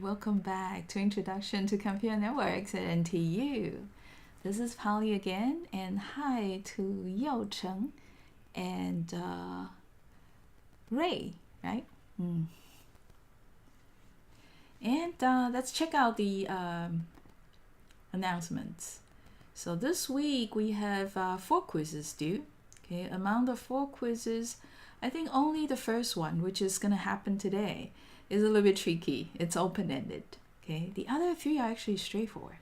welcome back to Introduction to Computer Networks at NTU. This is Polly again, and hi to Youcheng and Ray, right? And let's check out the announcements. So this week we have 4 quizzes due. Okay, among the 4 quizzes, I think only the first one, which is going to happen today, is a little bit tricky. It's open-ended. Okay, the other 3 are actually straightforward.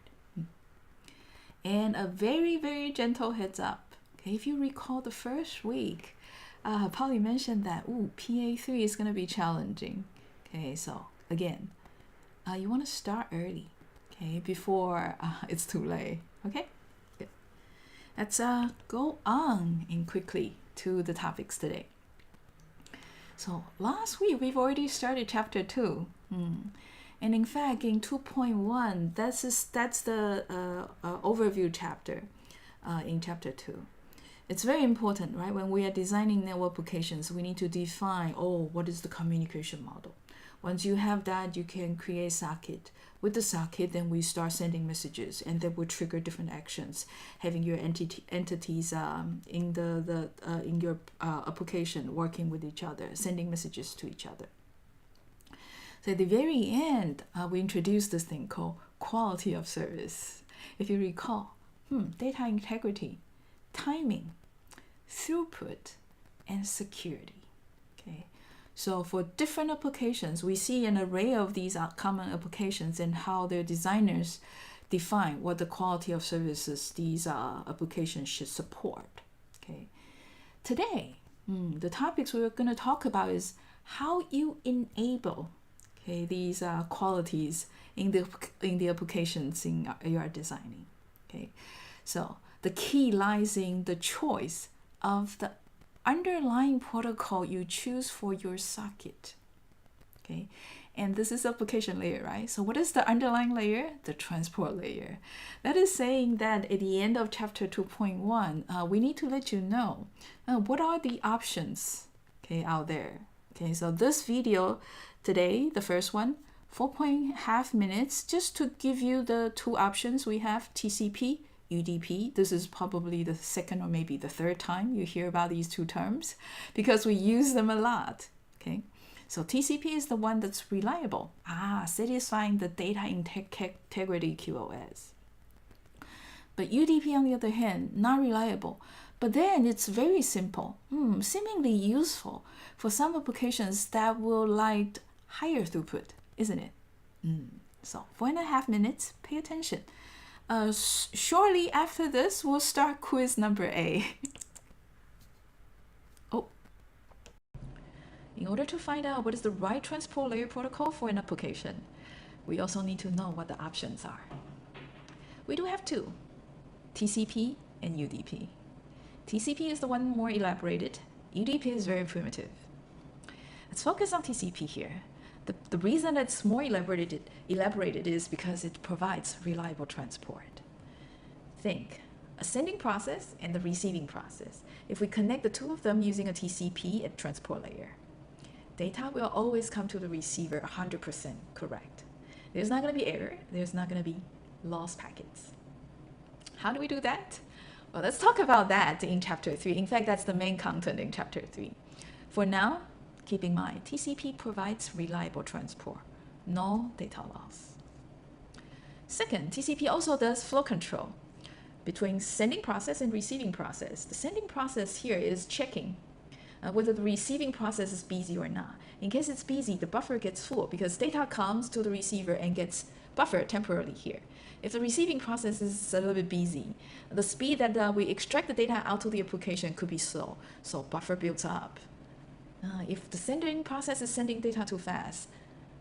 And a very, very gentle heads up. Okay, if you recall the first week, Polly mentioned that PA3 is going to be challenging. Okay, so again, you want to start early. Okay, before it's too late. Okay, good. Let's go on and quickly to the topics today. So last week we've already started chapter 2, and in fact in 2.1 that's the overview chapter in chapter 2. It's very important, right? When we are designing network applications, we need to define what is the communication model. Once you have that, you can create socket. With the socket, then we start sending messages, and that will trigger different actions. Having your entities in in your application working with each other, sending messages to each other. So at the very end, we introduced this thing called quality of service. If you recall, data integrity, timing, throughput, and security. Okay. So for different applications, we see an array of these common applications and how their designers define what the quality of services these applications should support. Okay. Today, the topics we're going to talk about is how you enable these qualities in the applications you are designing. Okay. So the key lies in the choice of the underlying protocol you choose for your socket. Okay, and this is application layer, right? So what is the underlying layer? The transport layer. That is saying that at the end of chapter 2.1, we need to let you know what are the options out there. Okay, so this video today, the first one, 4.5 minutes, just to give you the 2 options. We have TCP, UDP. This is probably the second or maybe the third time you hear about these 2 terms because we use them a lot. Okay, so TCP is the one that's reliable, satisfying the data integrity QoS. But UDP, on the other hand, not reliable. But then it's very simple, seemingly useful for some applications that will like higher throughput, isn't it? So 4.5 minutes, pay attention. Shortly after this, we'll start quiz number A. In order to find out what is the right transport layer protocol for an application, we also need to know what the options are. We do have 2, TCP and UDP. TCP is the one more elaborated. UDP is very primitive. Let's focus on TCP here. The reason it's more elaborated is because it provides reliable transport. Think a sending process and the receiving process. If we connect the 2 of them using a TCP at transport layer, data will always come to the receiver 100% correct. There's not going to be error. There's not going to be lost packets. How do we do that? Well, let's talk about that in chapter 3. In fact, that's the main content in chapter 3. For now, keep in mind, TCP provides reliable transport, no data loss. Second, TCP also does flow control between sending process and receiving process. The sending process here is checking whether the receiving process is busy or not. In case it's busy, the buffer gets full because data comes to the receiver and gets buffered temporarily here. If the receiving process is a little bit busy, the speed that we extract the data out to the application could be slow, so buffer builds up. If the sending process is sending data too fast,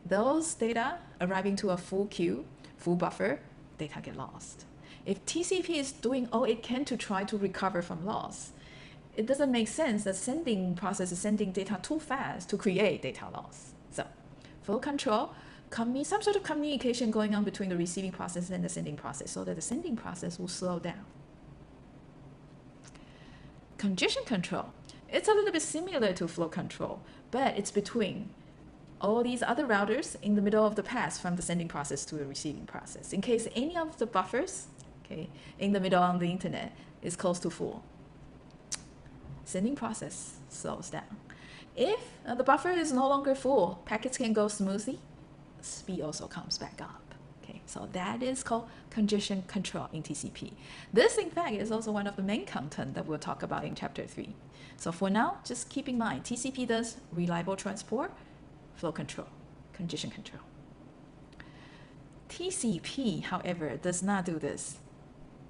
those data arriving to a full queue, full buffer, data get lost. If TCP is doing all it can to try to recover from loss, it doesn't make sense that sending process is sending data too fast to create data loss. So flow control means some sort of communication going on between the receiving process and the sending process so that the sending process will slow down. Congestion control. It's a little bit similar to flow control, but it's between all these other routers in the middle of the path from the sending process to the receiving process, in case any of the buffers, okay, in the middle on the internet is close to full. Sending process slows down. If the buffer is no longer full, packets can go smoothly, speed also comes back up. Okay, so that is called congestion control in TCP. This, in fact, is also one of the main content that we'll talk about in chapter 3. So for now, just keep in mind, TCP does reliable transport, flow control, congestion control. TCP, however, does not do this.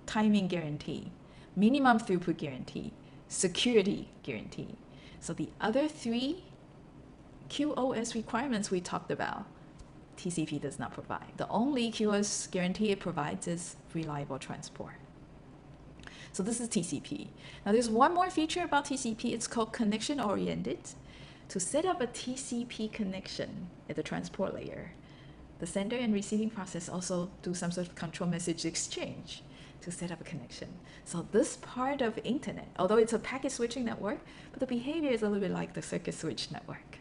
Timing guarantee, minimum throughput guarantee, security guarantee. So the other 3 QoS requirements we talked about, TCP does not provide. The only QoS guarantee it provides is reliable transport. So this is TCP. Now there's one more feature about TCP. It's called connection oriented. To set up a TCP connection at the transport layer, the sender and receiving process also do some sort of control message exchange to set up a connection. So this part of internet, although it's a packet switching network, but the behavior is a little bit like the circuit switch network.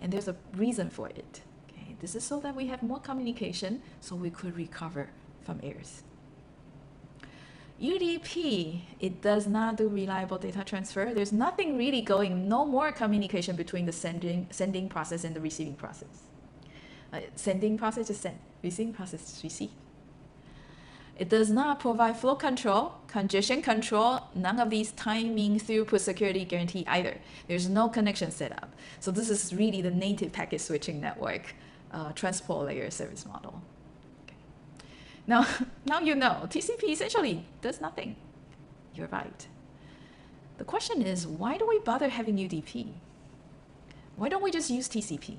And there's a reason for it. Okay? This is so that we have more communication so we could recover from errors. UDP, it does not do reliable data transfer. There's nothing really going, no more communication between the sending process and the receiving process. Sending process is send, receiving process is receive. It does not provide flow control, congestion control, none of these timing, throughput, security guarantee either. There's no connection set up. So this is really the native packet switching network transport layer service model. Now you know, TCP essentially does nothing. You're right. The question is, why do we bother having UDP? Why don't we just use TCP?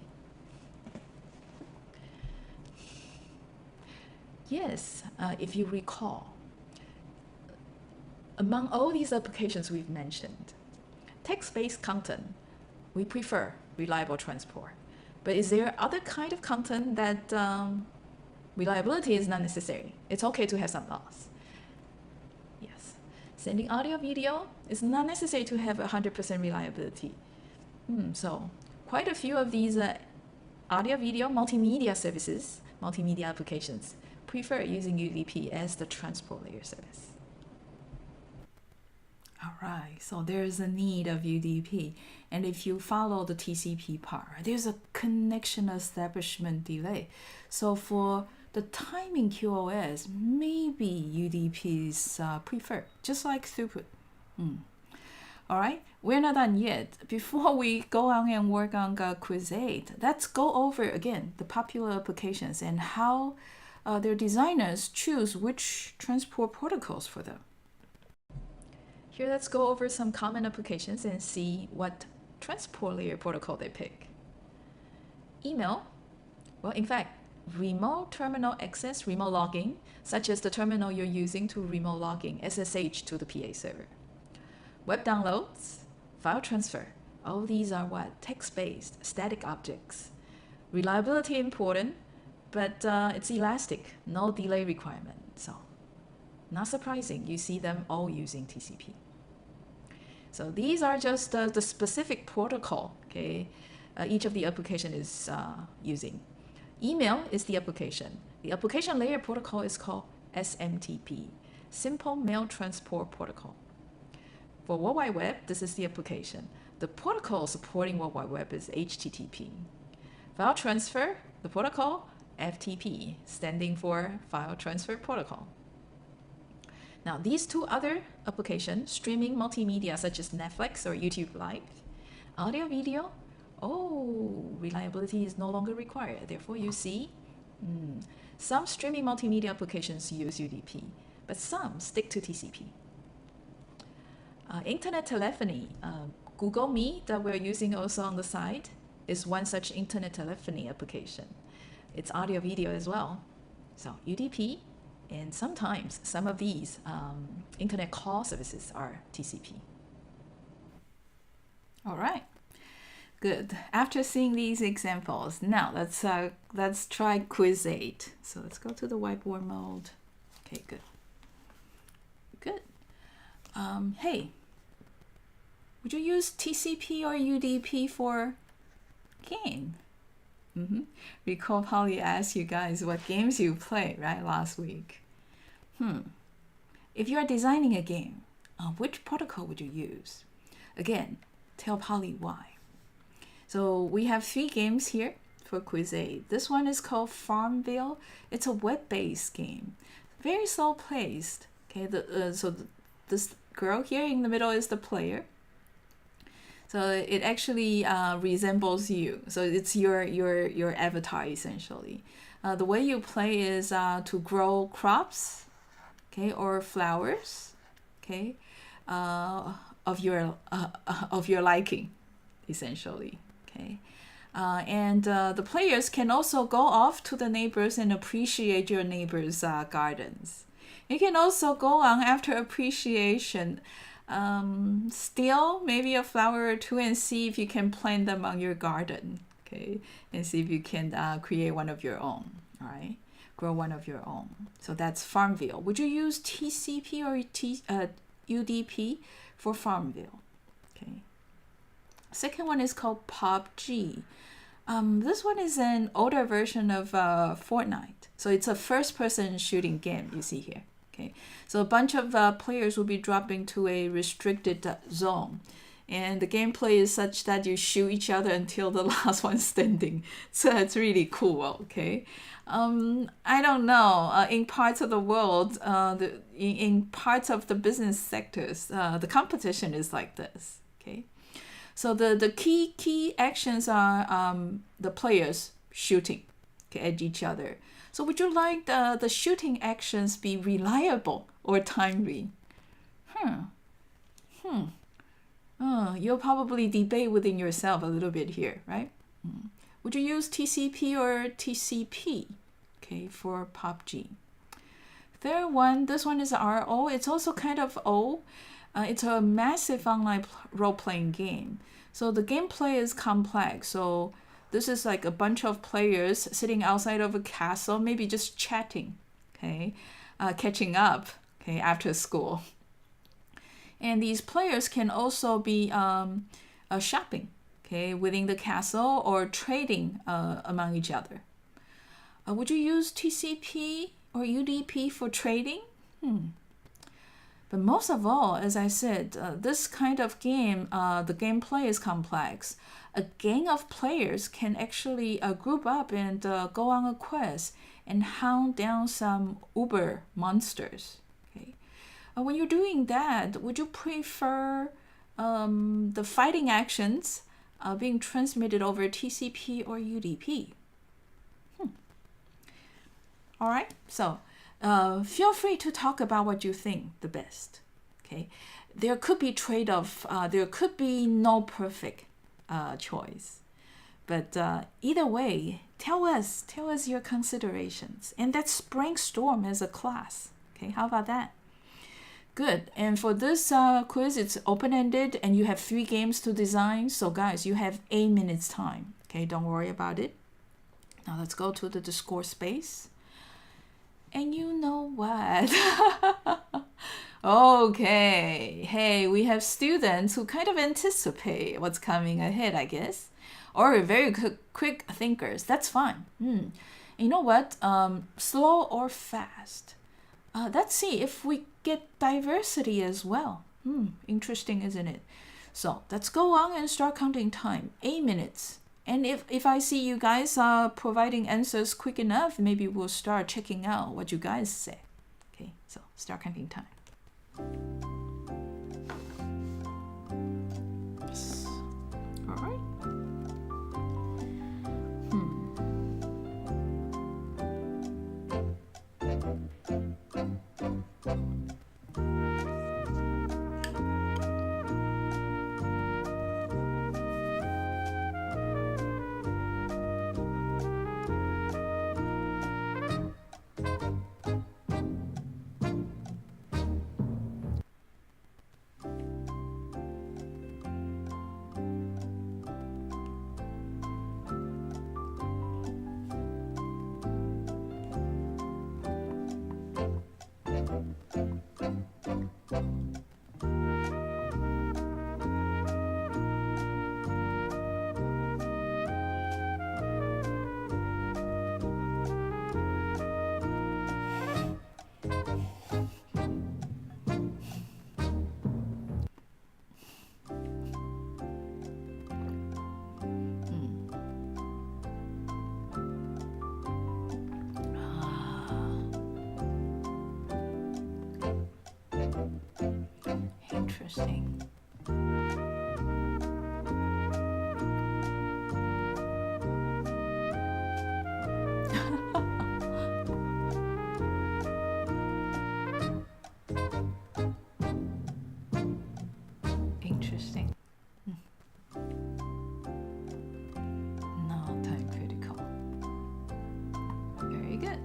Yes, if you recall, among all these applications we've mentioned, text-based content, we prefer reliable transport. But is there other kind of content that reliability is not necessary? It's okay to have some loss. Yes. Sending audio video is not necessary to have 100% reliability. So quite a few of these audio video multimedia services, multimedia applications, prefer using UDP as the transport layer service. All right, so there's a need of UDP. And if you follow the TCP part, there's a connection establishment delay. So for the timing QoS, maybe UDP is preferred, just like throughput. All right, we're not done yet. Before we go on and work on quiz 8, let's go over again the popular applications and how their designers choose which transport protocols for them. Here, let's go over some common applications and see what transport layer protocol they pick. Email, well, in fact, remote terminal access, remote logging, such as the terminal you're using to remote logging SSH to the PA server. Web downloads, file transfer, all these are what? Text-based, static objects. Reliability important, but it's elastic, no delay requirement. So not surprising, you see them all using TCP. So these are just the specific protocol, okay, each of the application is using. Email is the application. The application layer protocol is called SMTP, Simple Mail Transport Protocol. For World Wide Web, this is the application. The protocol supporting World Wide Web is HTTP. File transfer, the protocol, FTP, standing for File Transfer Protocol. Now, these two other applications, streaming multimedia such as Netflix or YouTube Live, audio, video, reliability is no longer required. Therefore, you see, some streaming multimedia applications use UDP, but some stick to TCP. Internet telephony, Google Meet that we're using also on the side is one such internet telephony application. It's audio, video as well. So UDP, and sometimes some of these internet call services are TCP. All right, good. After seeing these examples, now let's try quiz 8. So let's go to the whiteboard mode. Okay, good. Good. Hey, would you use TCP or UDP for game? Recall Polly asked you guys what games you played, right, last week. If you are designing a game, which protocol would you use? Again, tell Polly why. So we have 3 games here for quiz A. This one is called Farmville. It's a web-based game, very slow paced. Okay, this girl here in the middle is the player. So it actually resembles you. So it's your avatar essentially. The way you play is to grow crops, okay, or flowers, okay, of your liking, essentially, okay. And the players can also go off to the neighbors and appreciate your neighbors' gardens. You can also go on after appreciation, steal maybe a flower or two and see if you can plant them on your garden, okay, and see if you can create one of your own, all right, grow one of your own. So that's Farmville. Would you use TCP or UDP for Farmville? Okay. Second one is called PUBG. This one is an older version of Fortnite. So it's a first-person shooting game you see here. Okay, so a bunch of players will be dropped into a restricted zone, and the gameplay is such that you shoot each other until the last one standing. So it's really cool. Okay, I don't know. In parts of the world, in parts of the business sectors, the competition is like this. Okay, so the key actions are the players shooting, okay, at each other. So would you like the shooting actions be reliable or timely? You'll probably debate within yourself a little bit here, right? Would you use TCP or TCP, okay, for PUBG? Third one, this one is RO. It's also kind of old. It's a massive online role-playing game. So the gameplay is complex. So this is like a bunch of players sitting outside of a castle, maybe just chatting, okay, catching up, okay, after school. And these players can also be shopping, okay, within the castle or trading among each other. Would you use TCP or UDP for trading? But most of all, as I said, this kind of game, the gameplay is complex. A gang of players can actually group up and go on a quest and hunt down some uber monsters. Okay, when you're doing that, would you prefer the fighting actions being transmitted over TCP or UDP? All right, so feel free to talk about what you think the best. Okay, there could be trade-off. There could be no perfect choice, but either way, tell us your considerations, and let's brainstorm as a class. Okay, how about that? Good. And for this quiz, it's open-ended, and you have 3 games to design. So guys, you have 8 minutes time. Okay, don't worry about it. Now let's go to the Discord space. And you know what? Okay, hey, we have students who kind of anticipate what's coming ahead, I guess, or very quick thinkers. That's fine. You know what? Slow or fast? Let's see if we get diversity as well. Interesting, isn't it? So let's go on and start counting time. 8 minutes. And if I see you guys are providing answers quick enough, maybe we'll start checking out what you guys say. Okay, so start counting time. Yes. All right. Interesting. Interesting. Not time critical. Very good.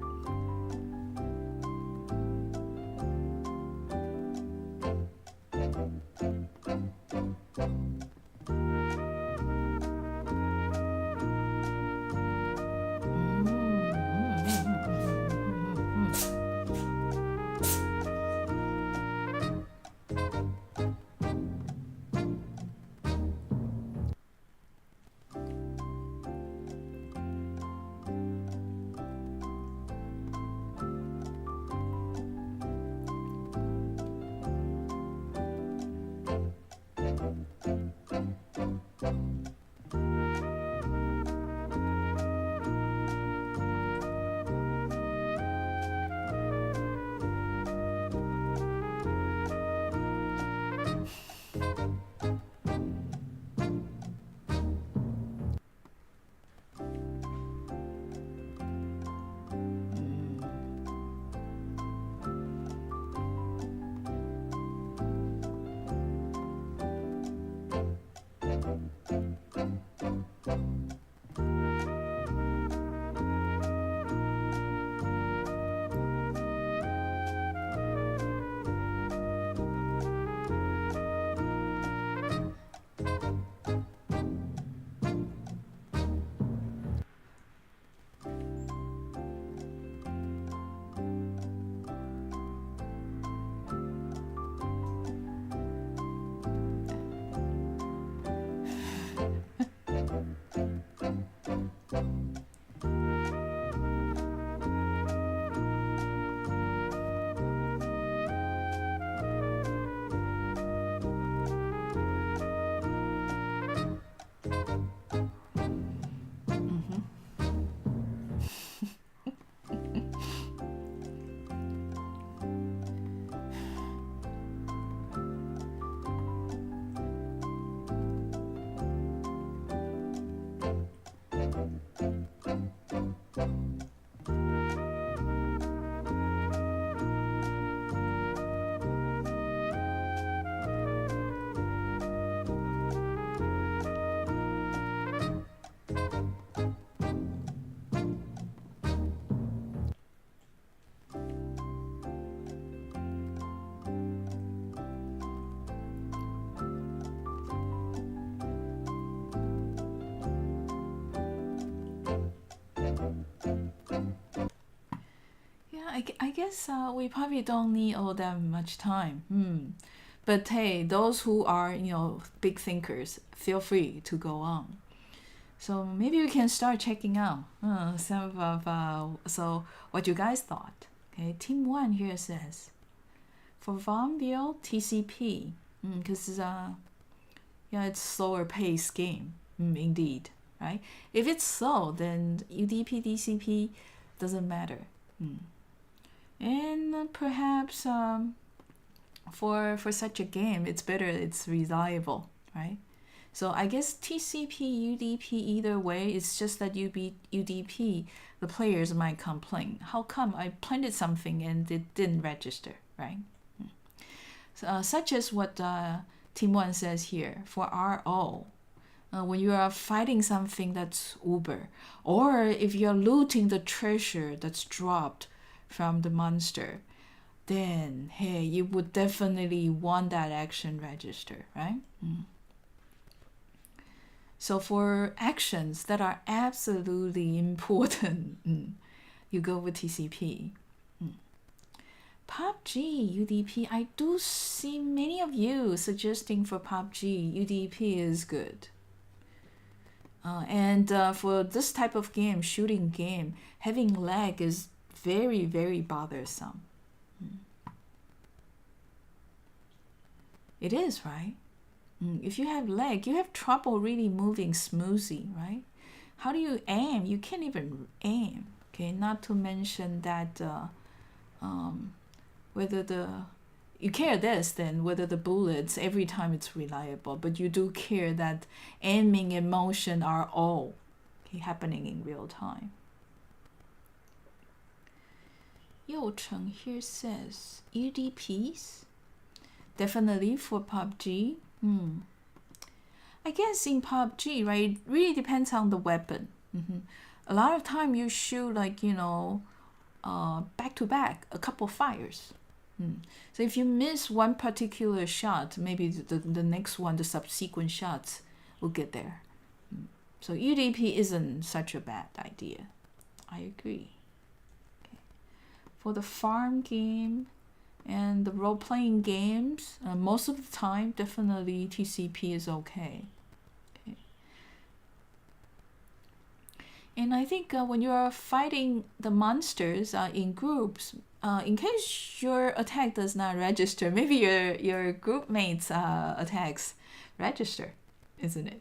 I guess we probably don't need all that much time. But hey, those who are, big thinkers, feel free to go on. So maybe we can start checking out some of so what you guys thought. Okay, Team 1 here says, for Vonville TCP, because it's slower pace game, indeed, right? If it's slow, then UDP, DCP doesn't matter. And perhaps for such a game, it's better it's reliable, right? So I guess TCP, UDP, either way, it's just that you beat UDP, the players might complain. How come I planted something and it didn't register, right? So, such as what Team 1 says here, for RO, when you are fighting something that's Uber, or if you're looting the treasure that's dropped from the monster, then hey, you would definitely want that action register, right? So for actions that are absolutely important, you go with TCP. PUBG UDP, I do see many of you suggesting for PUBG UDP is good. And for this type of game, shooting game, having lag is very, very bothersome. It is, right? If you have lag, you have trouble really moving smoothly, right? How do you aim? You can't even aim. Okay, not to mention that whether you care less than whether the bullets every time it's reliable, but you do care that aiming and motion are all happening in real time. Yo Cheng here says EDPs definitely for PUBG. I guess in PUBG, right, it really depends on the weapon. A lot of time you shoot like, back to back, a couple fires. So if you miss one particular shot, maybe the next one, the subsequent shots will get there. So UDP isn't such a bad idea. I agree. Okay. For the farm game and the role-playing games, most of the time, definitely TCP is okay. And I think when you are fighting the monsters in groups, in case your attack does not register, maybe your group mates' attacks register, isn't it?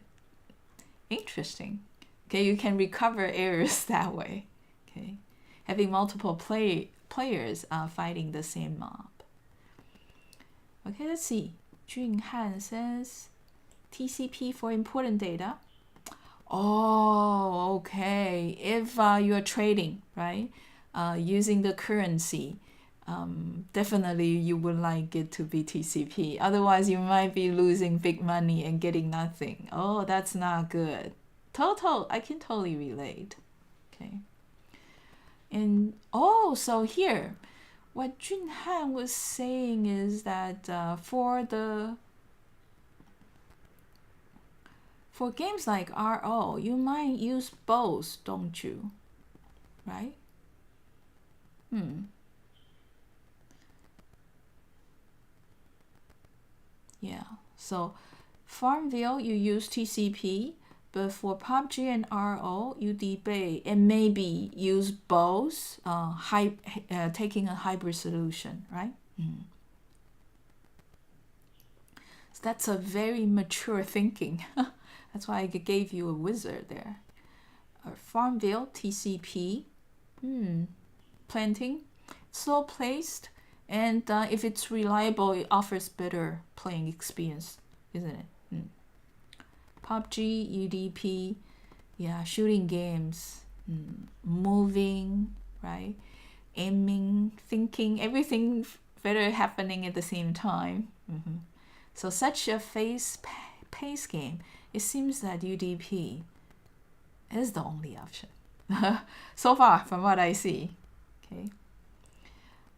Interesting. Okay, you can recover errors that way. Okay, having multiple players fighting the same mob. Okay, let's see. Junhan says TCP for important data. Oh, okay. If you are trading, right, using the currency, definitely you would like it to be TCP. Otherwise, you might be losing big money and getting nothing. Oh, that's not good. I can totally relate. Okay. And so here, what Junhan was saying is that for games like RO, you might use both, don't you? Right? Yeah. So Farmville, you use TCP, but for PUBG and RO, you debate and maybe use both, taking a hybrid solution, right? So that's a very mature thinking. That's why I gave you a wizard there. Farmville, TCP, planting, slow placed, and if it's reliable, it offers better playing experience, isn't it? PUBG, UDP, yeah, shooting games, moving, right? Aiming, thinking, everything better happening at the same time. So such a fast-paced game, it seems that UDP is the only option. So far, from what I see. Okay.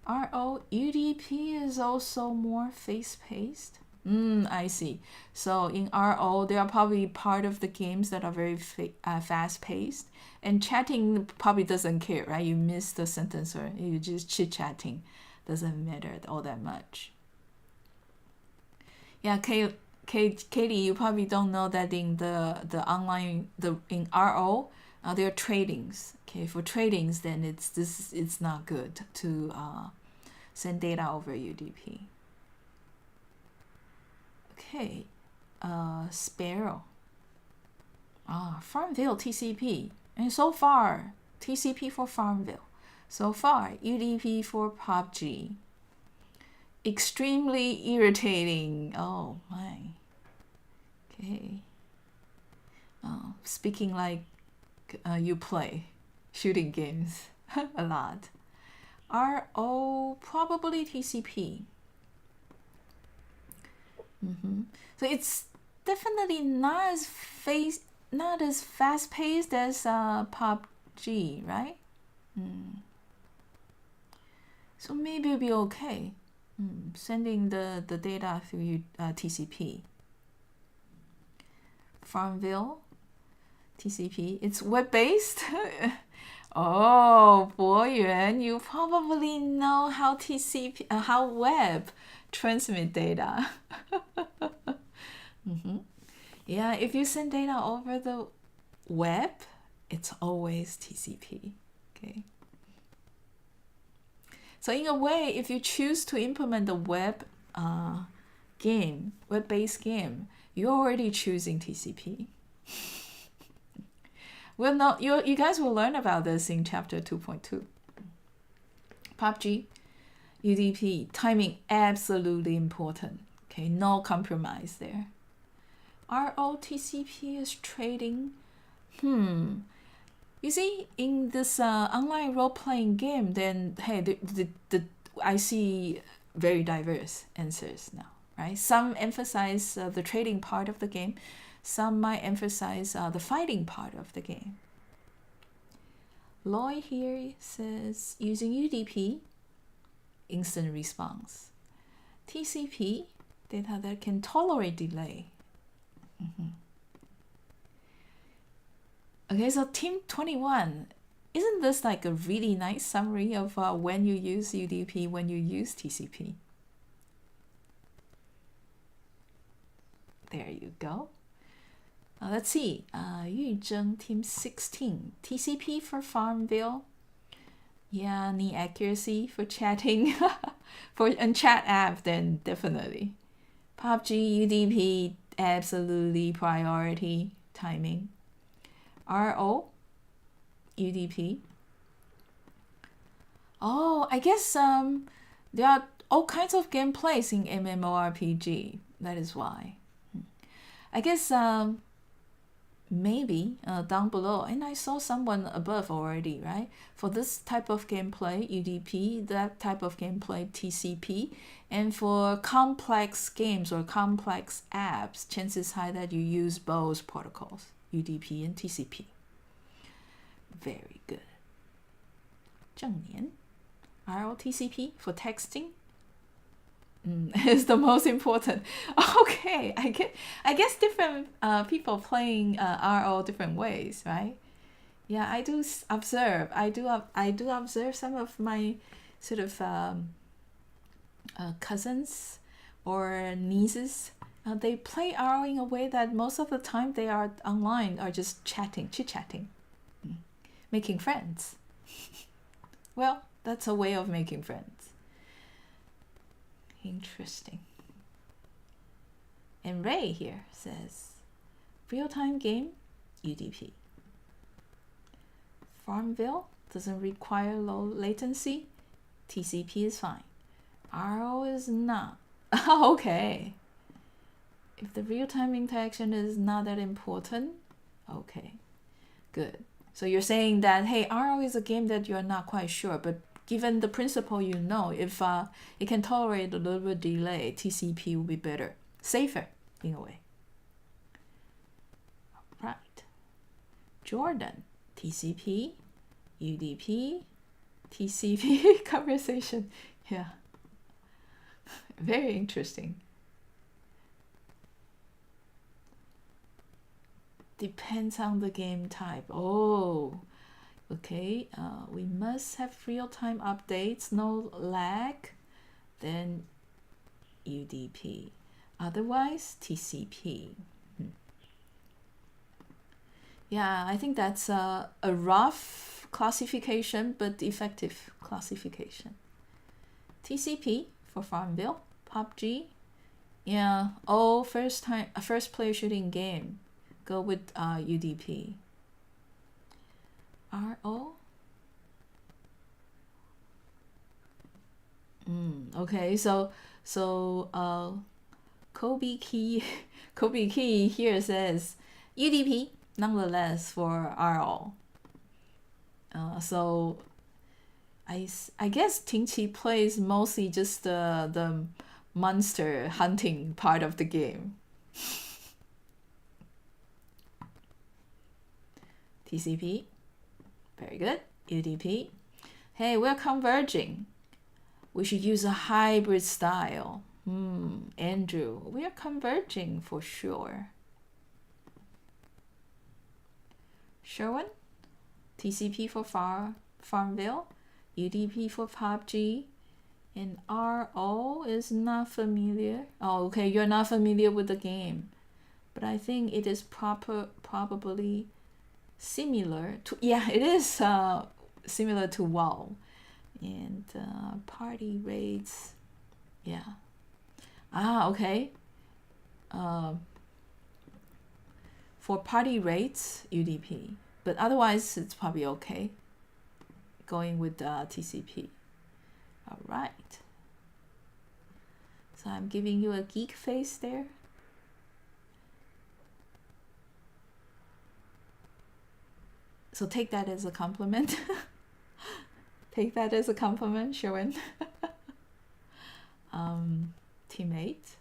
RO, UDP is also more fast-paced. I see. So in RO, there are probably part of the games that are very fast-paced, and chatting probably doesn't care, right? You miss the sentence or you just chit-chatting. Doesn't matter all that much. Yeah, Katie, you probably don't know that in the online, in RO, there are tradings. Okay, for tradings, then it's not good to send data over UDP. Okay, Sparrow. Farmville TCP, and so far TCP for Farmville. So far UDP for PUBG. Extremely irritating. Oh my. Okay. Speaking like you play shooting games a lot. RO, probably TCP. So it's definitely not as fast paced as PUBG, right? So maybe it'll be okay. Sending the data through TCP. Farmville, TCP. It's web-based. Oh, Boyuan, you probably know how TCP, how web transmit data. Yeah, if you send data over the web, it's always TCP. Okay. So in a way, if you choose to implement the web-based game, you're already choosing TCP. Well, no, you guys will learn about this in chapter 2.2. PUBG, UDP, timing absolutely important. Okay, no compromise there. ROTCP is trading. You see, in this online role-playing game, then hey, I see very diverse answers now, right? Some emphasize the trading part of the game. Some might emphasize the fighting part of the game. Loy here says using UDP, instant response. TCP, data that can tolerate delay. Okay, so Team 21, isn't this like a really nice summary of when you use UDP, when you use TCP? There you go. Let's see. Yuzheng, Team 16, TCP for Farmville. Yeah, need accuracy for chatting. For a chat app, then definitely. PUBG, UDP, absolutely priority timing. RO, UDP. Oh, I guess there are all kinds of gameplays in MMORPG. That is why. I guess maybe down below, and I saw someone above already, right? For this type of gameplay, UDP, that type of gameplay, TCP, and for complex games or complex apps, chances high that you use both protocols, UDP and TCP. Very good. 正年, ROTCP for texting is the most important. Okay, I guess different people playing RO different ways, right? Yeah, I do observe. I do observe some of my sort of cousins or nieces. They play RO in a way that most of the time they are online or just chatting, chit-chatting, making friends. Well, that's a way of making friends. Interesting. And Ray here says, real-time game, UDP. Farmville doesn't require low latency, TCP is fine. RO is not. Okay. If the real-time interaction is not that important, okay, good. So you're saying that, hey, RO is a game that you're not quite sure, but given the principle, you know, if it can tolerate a little bit delay, TCP will be better, safer in a way. All right. Jordan, TCP, UDP, TCP conversation. Yeah. Very interesting. Depends on the game type. Oh. Okay, we must have real-time updates, no lag, then UDP. Otherwise, TCP. Yeah, I think that's a rough classification, but effective classification. TCP for Farmville, PUBG. Yeah, all first player shooting game. Go with UDP. RO? Okay, so Kobe Key here says UDP nonetheless for RO. So I guess Tingqi plays mostly just the monster hunting part of the game. TCP. Very good. UDP. Hey, we're converging. We should use a hybrid style. Andrew, we are converging for sure. Sherwin, TCP for Farmville, UDP for PUBG, and RO is not familiar. Oh, okay, you're not familiar with the game, but I think it is probably similar to, yeah, it is similar to WoW. And party raids, yeah. Okay. For party raids, UDP, but otherwise it's probably okay going with TCP. All right. So I'm giving you a geek face there. So take that as a compliment. Take that as a compliment, Sherwin. Teammate.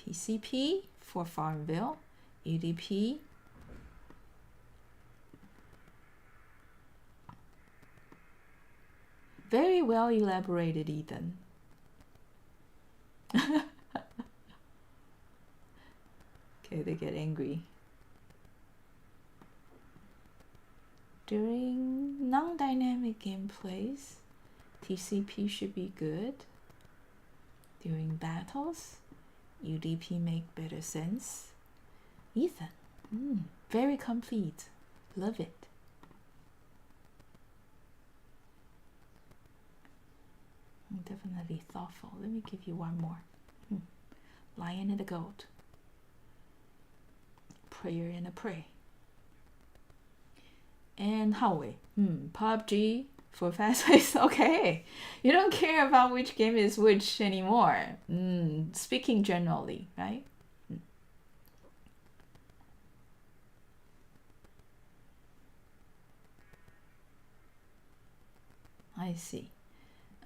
TCP for Farmville. UDP. Very well elaborated, Ethan. Okay, they get angry. During non-dynamic gameplays, TCP should be good. During battles, UDP make better sense. Ethan, very complete. Love it. Definitely thoughtful. Let me give you one more. Lion and a goat. Prayer and a prey. And Howie. PUBG for fast pace. Okay. You don't care about which game is which anymore. Speaking generally, right? I see.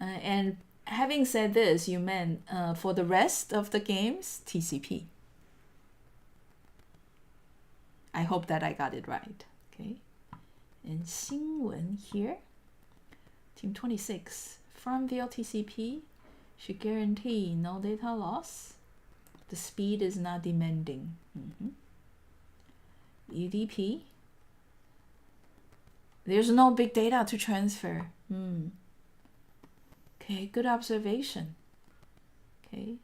And having said this, you meant for the rest of the games, TCP. I hope that I got it right. Okay. And 新闻 here. Team 26. Farmville TCP should guarantee no data loss. The speed is not demanding. UDP. There's no big data to transfer. Okay, good observation. Okay,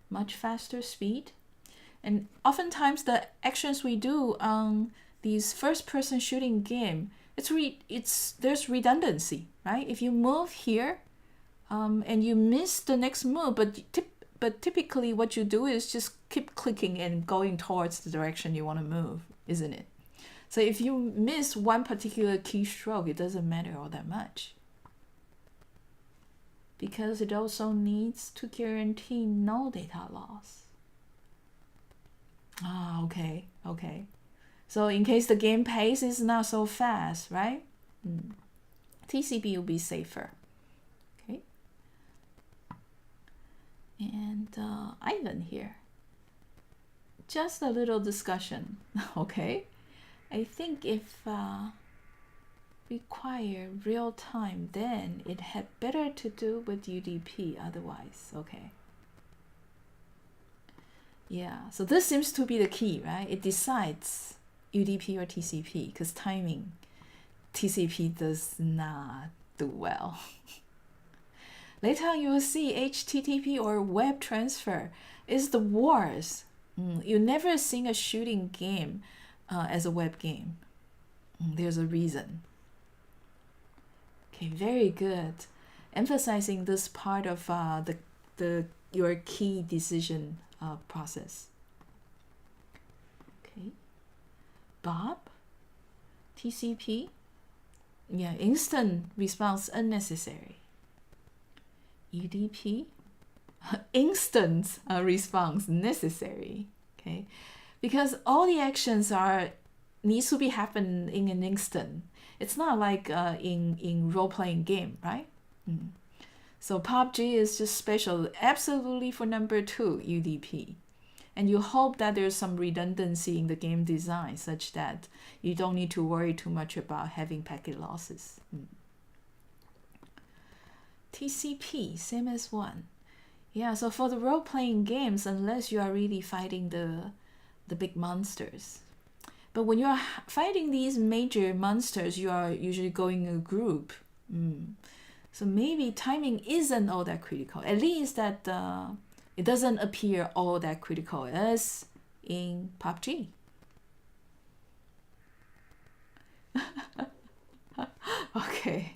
much faster speed. And oftentimes the actions we do on these first-person shooting game, there's redundancy, right? If you move here, and you miss the next move, but typically what you do is just keep clicking and going towards the direction you want to move, isn't it? So if you miss one particular keystroke, it doesn't matter all that much. Because it also needs to guarantee no data loss. Okay. So in case the game pace is not so fast, right? TCP will be safer. Okay. And Ivan here. Just a little discussion. Okay. I think if require real time, then it had better to do with UDP otherwise. Okay. Yeah, so this seems to be the key, right? It decides UDP or TCP because timing, TCP does not do well. Later on you will see HTTP or web transfer is the worst. You never seen a shooting game as a web game. There's a reason. Okay, very good. Emphasizing this part of your key decision process. Okay. Bob, TCP. Yeah, instant response unnecessary. UDP, instant response necessary. Okay, because all the actions needs to be happen in an instant. It's not like in role-playing game, right? So PUBG is just special absolutely for number 2, UDP. And you hope that there's some redundancy in the game design such that you don't need to worry too much about having packet losses. TCP, same as 1. Yeah, so for the role-playing games, unless you are really fighting the big monsters. But when you are fighting these major monsters, you are usually going in a group. So maybe timing isn't all that critical. At least that it doesn't appear all that critical as in PUBG. Okay.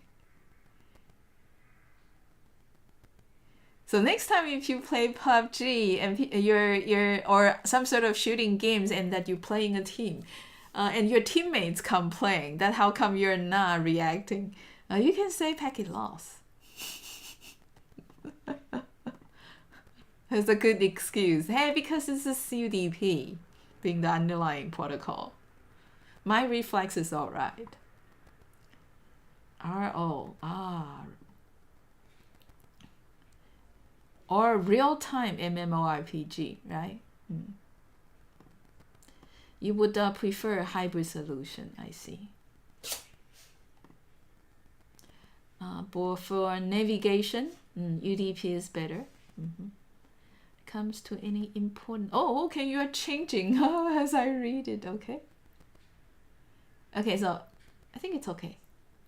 So next time if you play PUBG and you're or some sort of shooting games and that you play in a team, and your teammates complain that how come you're not reacting, you can say packet loss. It's a good excuse. Hey, because this is UDP being the underlying protocol. My reflex is all right. RO, or real-time MMORPG, right? You would prefer a hybrid solution, I see. But for navigation, UDP is better. Comes to any important... Oh, okay, you are changing as I read it, okay? Okay, so I think it's okay.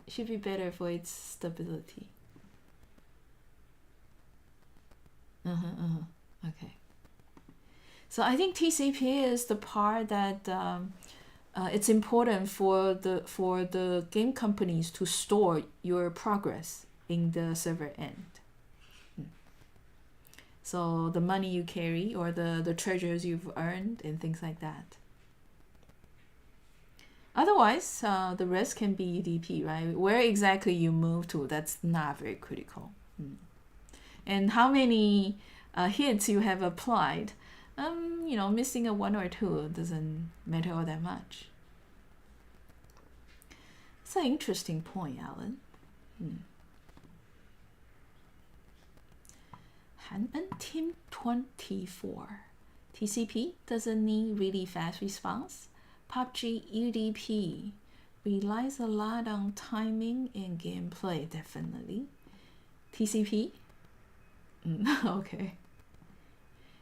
It should be better for its stability. Okay. So I think TCP is the part that it's important for the game companies to store your progress in the server end. So the money you carry or the treasures you've earned and things like that. Otherwise, the rest can be UDP, right? Where exactly you move to, that's not very critical. And how many hits you have applied, missing a 1 or 2 doesn't matter all that much. It's an interesting point, Alan. Han Team 24. TCP doesn't need really fast response. PUBG UDP relies a lot on timing and gameplay, definitely. TCP? Okay.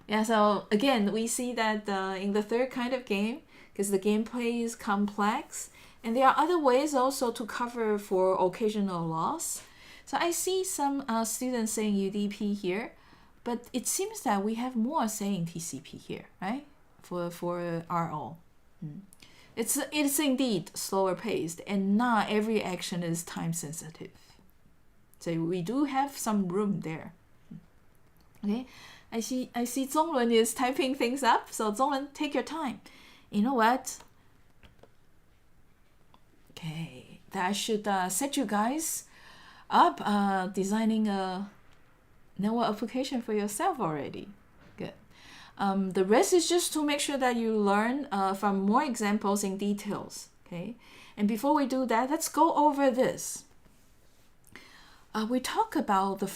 Yeah, so again, we see that in the third kind of game, because the gameplay is complex, and there are other ways also to cover for occasional loss. So I see some students saying UDP here, but it seems that we have more saying TCP here, right? For RO. It's indeed slower paced, and not every action is time sensitive. So we do have some room there. Okay, I see Zhonglun is typing things up, so Zhonglun, take your time. You know what? Okay, that should set you guys up designing a network application for yourself already. Good. The rest is just to make sure that you learn from more examples in details. Okay, and before we do that, let's go over this. We talk about the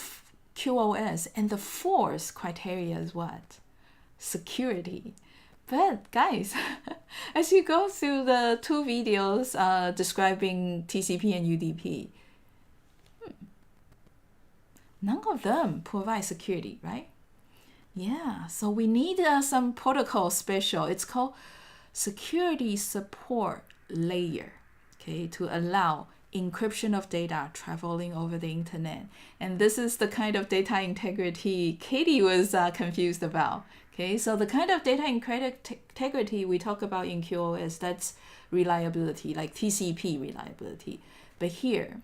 QoS, and the fourth criteria is what? Security. But guys, as you go through the 2 videos describing TCP and UDP, none of them provide security, right? Yeah, so we need some protocol special. It's called security support layer, okay, to allow encryption of data traveling over the internet. And this is the kind of data integrity Katie was confused about. Okay, so the kind of data integrity we talk about in QoS, that's reliability, like TCP reliability. But here,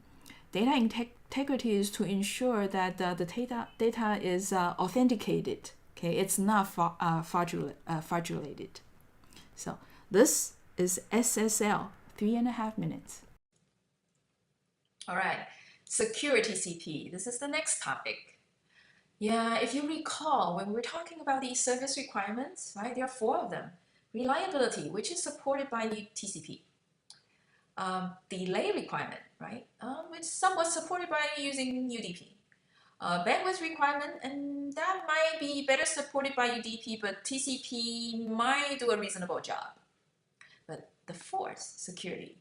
data integrity is to ensure that the data is authenticated. Okay, it's not fraudulated. So this is SSL, 3.5 minutes. All right, secure TCP. This is the next topic. Yeah, if you recall, when we were talking about these service requirements, right, there are 4 of them. Reliability, which is supported by the TCP. Delay requirement, right, which is somewhat supported by using UDP. Bandwidth requirement, and that might be better supported by UDP, but TCP might do a reasonable job. But the 4th, security.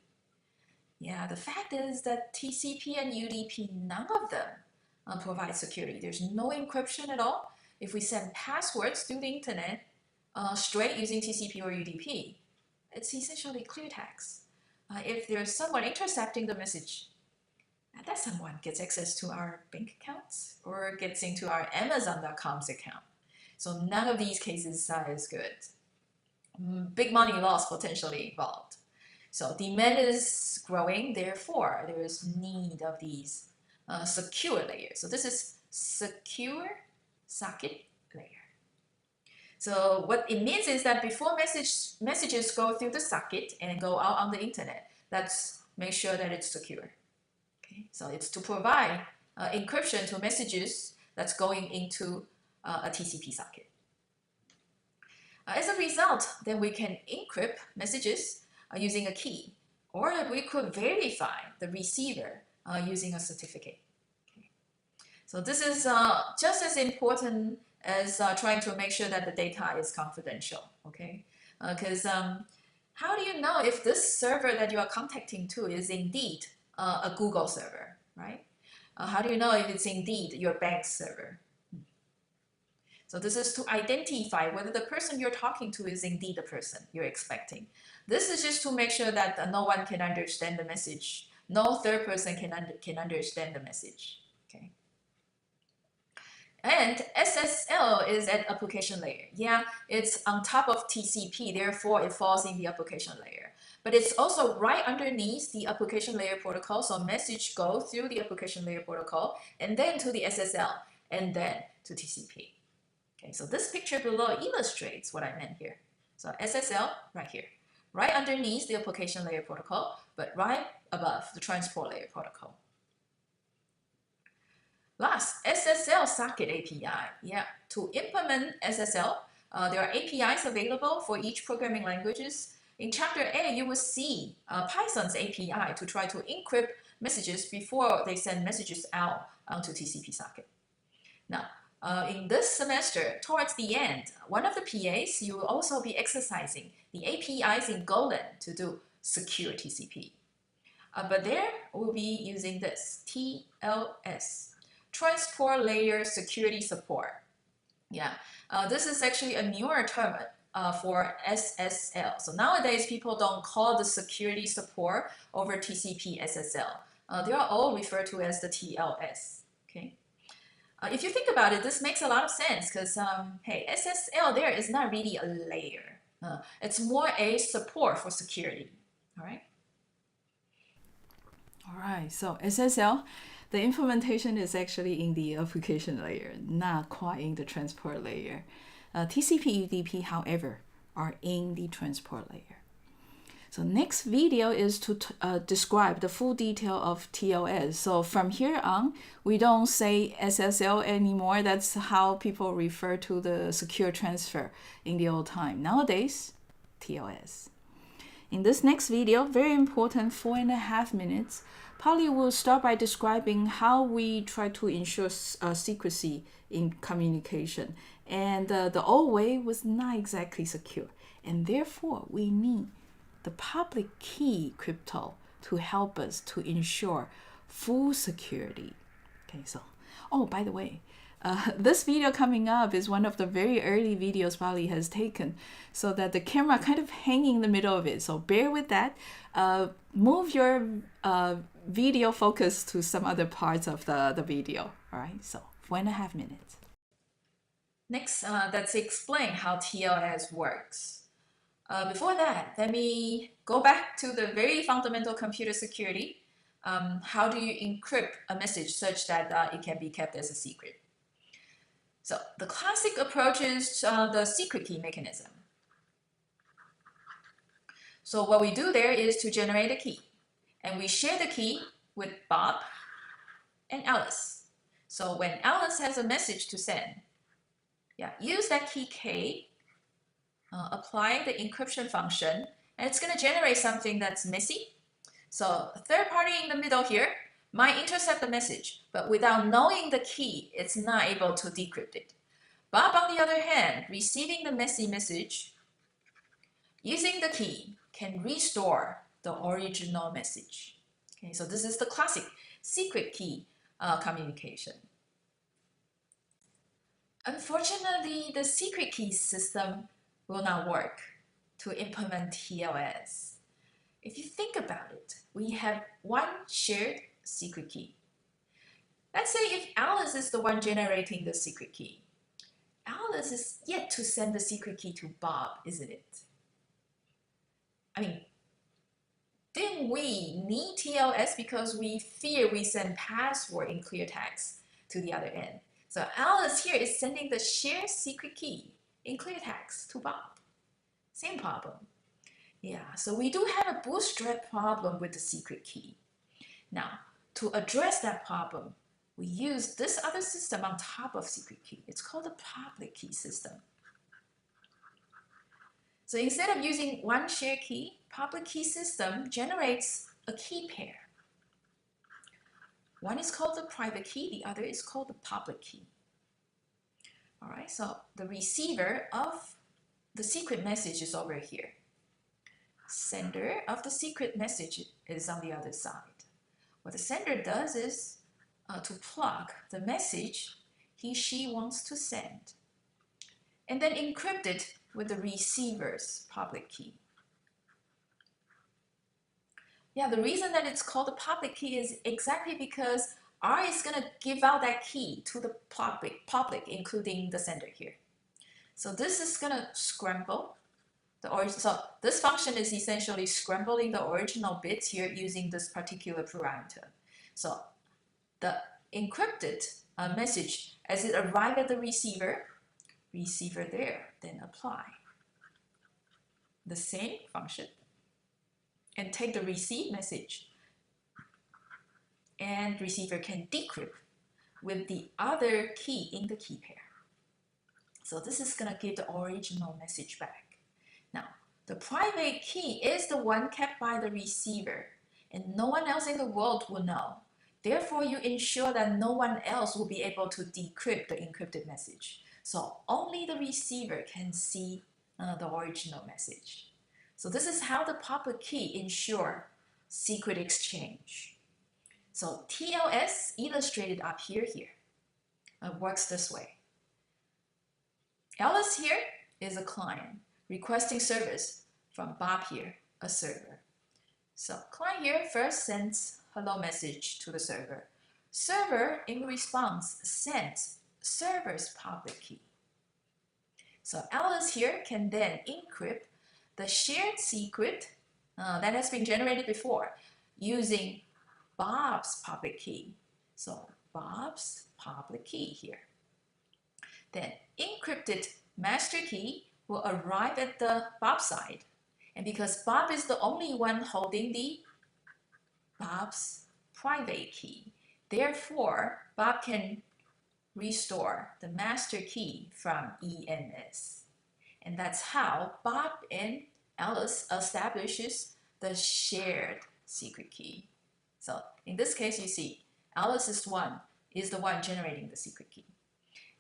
Yeah, the fact is that TCP and UDP, none of them provide security. There's no encryption at all. If we send passwords through the internet straight using TCP or UDP, it's essentially clear text. If there's someone intercepting the message, that someone gets access to our bank accounts or gets into our Amazon.com's account. So none of these cases is good. Big money loss potentially involved. So demand is growing, therefore there is need of these secure layers. So this is secure socket layer. So what it means is that before messages go through the socket and go out on the internet, let's make sure that it's secure. Okay, so it's to provide encryption to messages that's going into a TCP socket. As a result, then we can encrypt messages using a key, or we could verify the receiver using a certificate. Okay. So this is just as important as trying to make sure that the data is confidential, okay? Because how do you know if this server that you are contacting to is indeed a Google server, right? How do you know if it's indeed your bank's server? So this is to identify whether the person you're talking to is indeed the person you're expecting. This is just to make sure that no one can understand the message. No third person can understand the message. Okay. And SSL is at application layer. Yeah, it's on top of TCP, therefore it falls in the application layer. But it's also right underneath the application layer protocol, so message go through the application layer protocol, and then to the SSL, and then to TCP. Okay, so this picture below illustrates what I meant here. So SSL right here, right underneath the application layer protocol, but right above the transport layer protocol. Last, SSL socket API. Yeah, to implement SSL, there are APIs available for each programming languages. In chapter A, you will see Python's API to try to encrypt messages before they send messages out onto TCP socket. Now, in this semester, towards the end, one of the PAs, you will also be exercising the APIs in Golang to do secure TCP. But there, we'll be using this, TLS, Transport Layer Security Support. Yeah, this is actually a newer term for SSL. So nowadays, people don't call the security support over TCP SSL. They are all referred to as the TLS, okay? If you think about it, this makes a lot of sense because, hey, SSL there is not really a layer. It's more a support for security, all right? All right, so SSL, the implementation is actually in the application layer, not quite in the transport layer. TCP, UDP, however, are in the transport layer. So next video is to describe the full detail of TLS. So from here on, we don't say SSL anymore. That's how people refer to the secure transfer in the old time. Nowadays, TLS. In this next video, very important 4.5 minutes, Polly will start by describing how we try to ensure secrecy in communication. And the old way was not exactly secure. And therefore, we need the public key crypto to help us to ensure full security. Okay, so, oh, by the way, this video coming up is one of the very early videos Polly has taken, so that the camera kind of hanging in the middle of it. So bear with that. Move your video focus to some other parts of the video. All right, so 4.5 minutes. Next, let's explain how TLS works. Before that, let me go back to the very fundamental computer security. How do you encrypt a message such that it can be kept as a secret? So the classic approach is the secret key mechanism. So what we do there is to generate a key, and we share the key with Bob and Alice. So when Alice has a message to send, use that key K, apply the encryption function, and it's going to generate something that's messy. So a third party in the middle here might intercept the message, but without knowing the key, it's not able to decrypt it. Bob, on the other hand, receiving the messy message, using the key, can restore the original message. Okay, so this is the classic secret key communication. Unfortunately, the secret key system will not work to implement TLS. If you think about it, we have one shared secret key. Let's say if Alice is the one generating the secret key. Alice is yet to send the secret key to Bob, isn't it? I mean, didn't we need TLS because we fear we send password in clear text to the other end? So Alice here is sending the shared secret key in clear text to Bob. Same problem. Yeah, so we do have a bootstrap problem with the secret key. Now, to address that problem, we use this other system on top of secret key. It's called the public key system. So instead of using one shared key, public key system generates a key pair. One is called the private key, the other is called the public key. All right, so the receiver of the secret message is over here. Sender of the secret message is on the other side. What the sender does is to plug the message she wants to send, and then encrypt it with the receiver's public key. Yeah, the reason that it's called the public key is exactly because R is going to give out that key to the public, including the sender here. So this is going to scramble the origin. So this function is essentially scrambling the original bits here using this particular parameter. So the encrypted message, as it arrives at the receiver there, then apply the same function and take the received message, and receiver can decrypt with the other key in the key pair. So this is going to give the original message back. Now, the private key is the one kept by the receiver, and no one else in the world will know. Therefore, you ensure that no one else will be able to decrypt the encrypted message. So only the receiver can see the original message. So this is how the public key ensure secret exchange. So TLS illustrated up here works this way. Alice here is a client requesting service from Bob here, a server. So client here first sends hello message to the server. Server in response sends server's public key. So Alice here can then encrypt the shared secret that has been generated before using Bob's public key. So Bob's public key here. Then encrypted master key will arrive at the Bob side. And because Bob is the only one holding the Bob's private key, therefore Bob can restore the master key from ENS. And that's how Bob and Alice establishes the shared secret key. So in this case, you see, Alice is the one generating the secret key.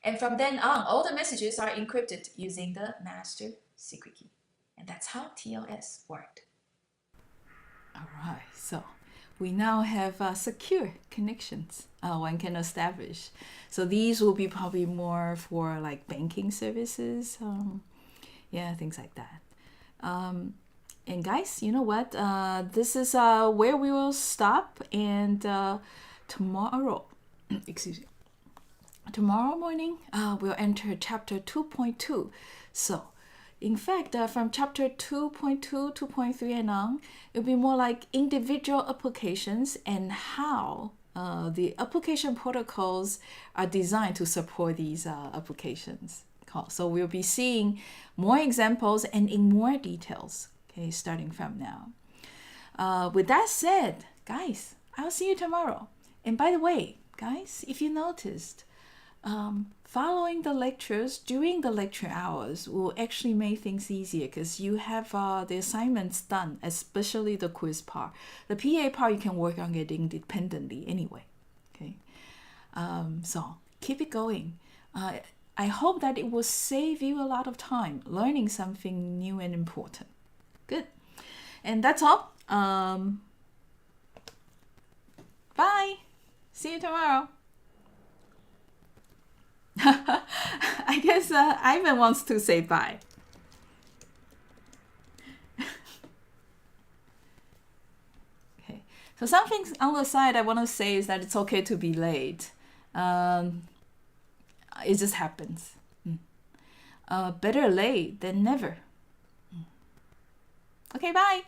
And from then on, all the messages are encrypted using the master secret key. And that's how TLS worked. All right, so we now have secure connections one can establish. So these will be probably more for like banking services, things like that. And guys, you know what? This is where we will stop. And tomorrow, tomorrow morning, we'll enter chapter 2.2. So, in fact, from chapter 2.2, 2.3 and on, it'll be more like individual applications and how the application protocols are designed to support these applications. So we'll be seeing more examples and in more details, okay, starting from now. With that said, guys, I'll see you tomorrow. And by the way, guys, if you noticed, following the lectures during the lecture hours will actually make things easier because you have the assignments done, especially the quiz part. The PA part you can work on it independently anyway. Okay, so keep it going. I hope that it will save you a lot of time learning something new and important. Good, and that's all. Bye. See you tomorrow. I guess Ivan wants to say bye. Okay, so something on the side I want to say is that it's okay to be late. It just happens. Better late than never. Okay, bye.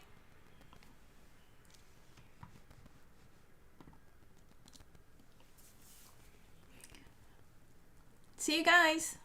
See you guys.